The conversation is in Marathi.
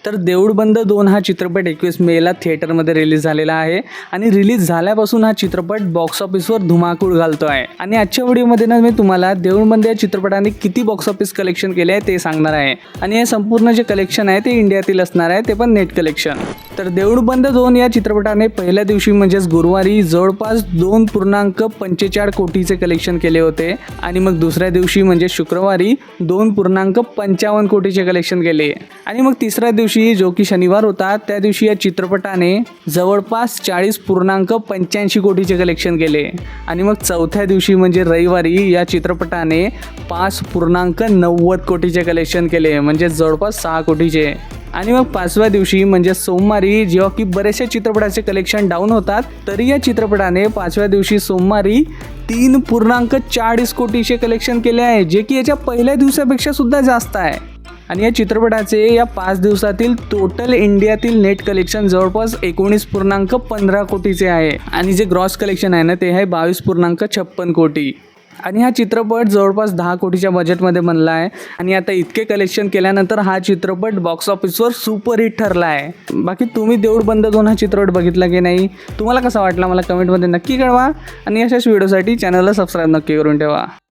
तर देऊळ बंद 2 हा चित्रपट 21 मेला थिएटरमध्ये रिलीज झालेला आहे आणि रिलीज झाल्यापासून हा चित्रपट बॉक्स ऑफिसवर धुमाकूळ घालतो आहे. आणि आजच्या व्हिडिओमध्ये ना मी तुम्हाला देऊळ बंद या चित्रपटाने किती बॉक्स ऑफिस कलेक्शन केले आहे ते सांगणार आहे. आणि हे संपूर्ण जे कलेक्शन आहे ते इंडियातील असणार आहे, ते पण नेट कलेक्शन. तर देऊळ बंद 2 या चित्रपटाने पहिल्या दिवशी म्हणजेच गुरुवारी जवळपास 2.45 कोटीचे कलेक्शन केले होते आणि मग दुसऱ्या दिवशी म्हणजे शुक्रवारी 2.55 कोटीचे कलेक्शन केले. आणि मग तिसऱ्या दिवशी जो की शनिवार होता त्या दिवशी या चित्रपटाने जवळपास 40.85 कोटीचे कलेक्शन केले. आणि मग चौथ्या दिवशी म्हणजे रविवारी या चित्रपटाने 5.90 कोटीचे कलेक्शन केले, म्हणजे जवळपास 6 कोटीचे. आणि मग पाचव्या दिवशी म्हणजे सोमवारी जेव्हा की बरेचसे चित्रपटाचे कलेक्शन डाऊन होतात, तरी या चित्रपटाने पाचव्या दिवशी सोमवारी 3.40 कोटीचे कलेक्शन केले आहे, जे की याच्या पहिल्या दिवसापेक्षा सुद्धा जास्त आहे. आणि या चित्रपटाचे या 5 दिवसातील टोटल इंडियातील नेट कलेक्शन जवळपास 19.15 कोटीचे आहे. आणि जे ग्रॉस कलेक्शन आहे ना ते आहे 22.56 कोटी. आणि हा चित्रपट जवळपास 10 कोटीच्या बजेटमध्ये बनला आहे. आणि आता इतके कलेक्शन केल्यानंतर हा चित्रपट बॉक्स ऑफिसवर सुपरहिट ठरला आहे. बाकी तुम्ही देऊळ बंद 2 हा चित्रपट बघितला की नाही, तुम्हाला कसा वाटला मला कमेंटमध्ये नक्की कळवा. आणि अशाच व्हिडिओसाठी चॅनलला सबस्क्राईब नक्की करून ठेवा.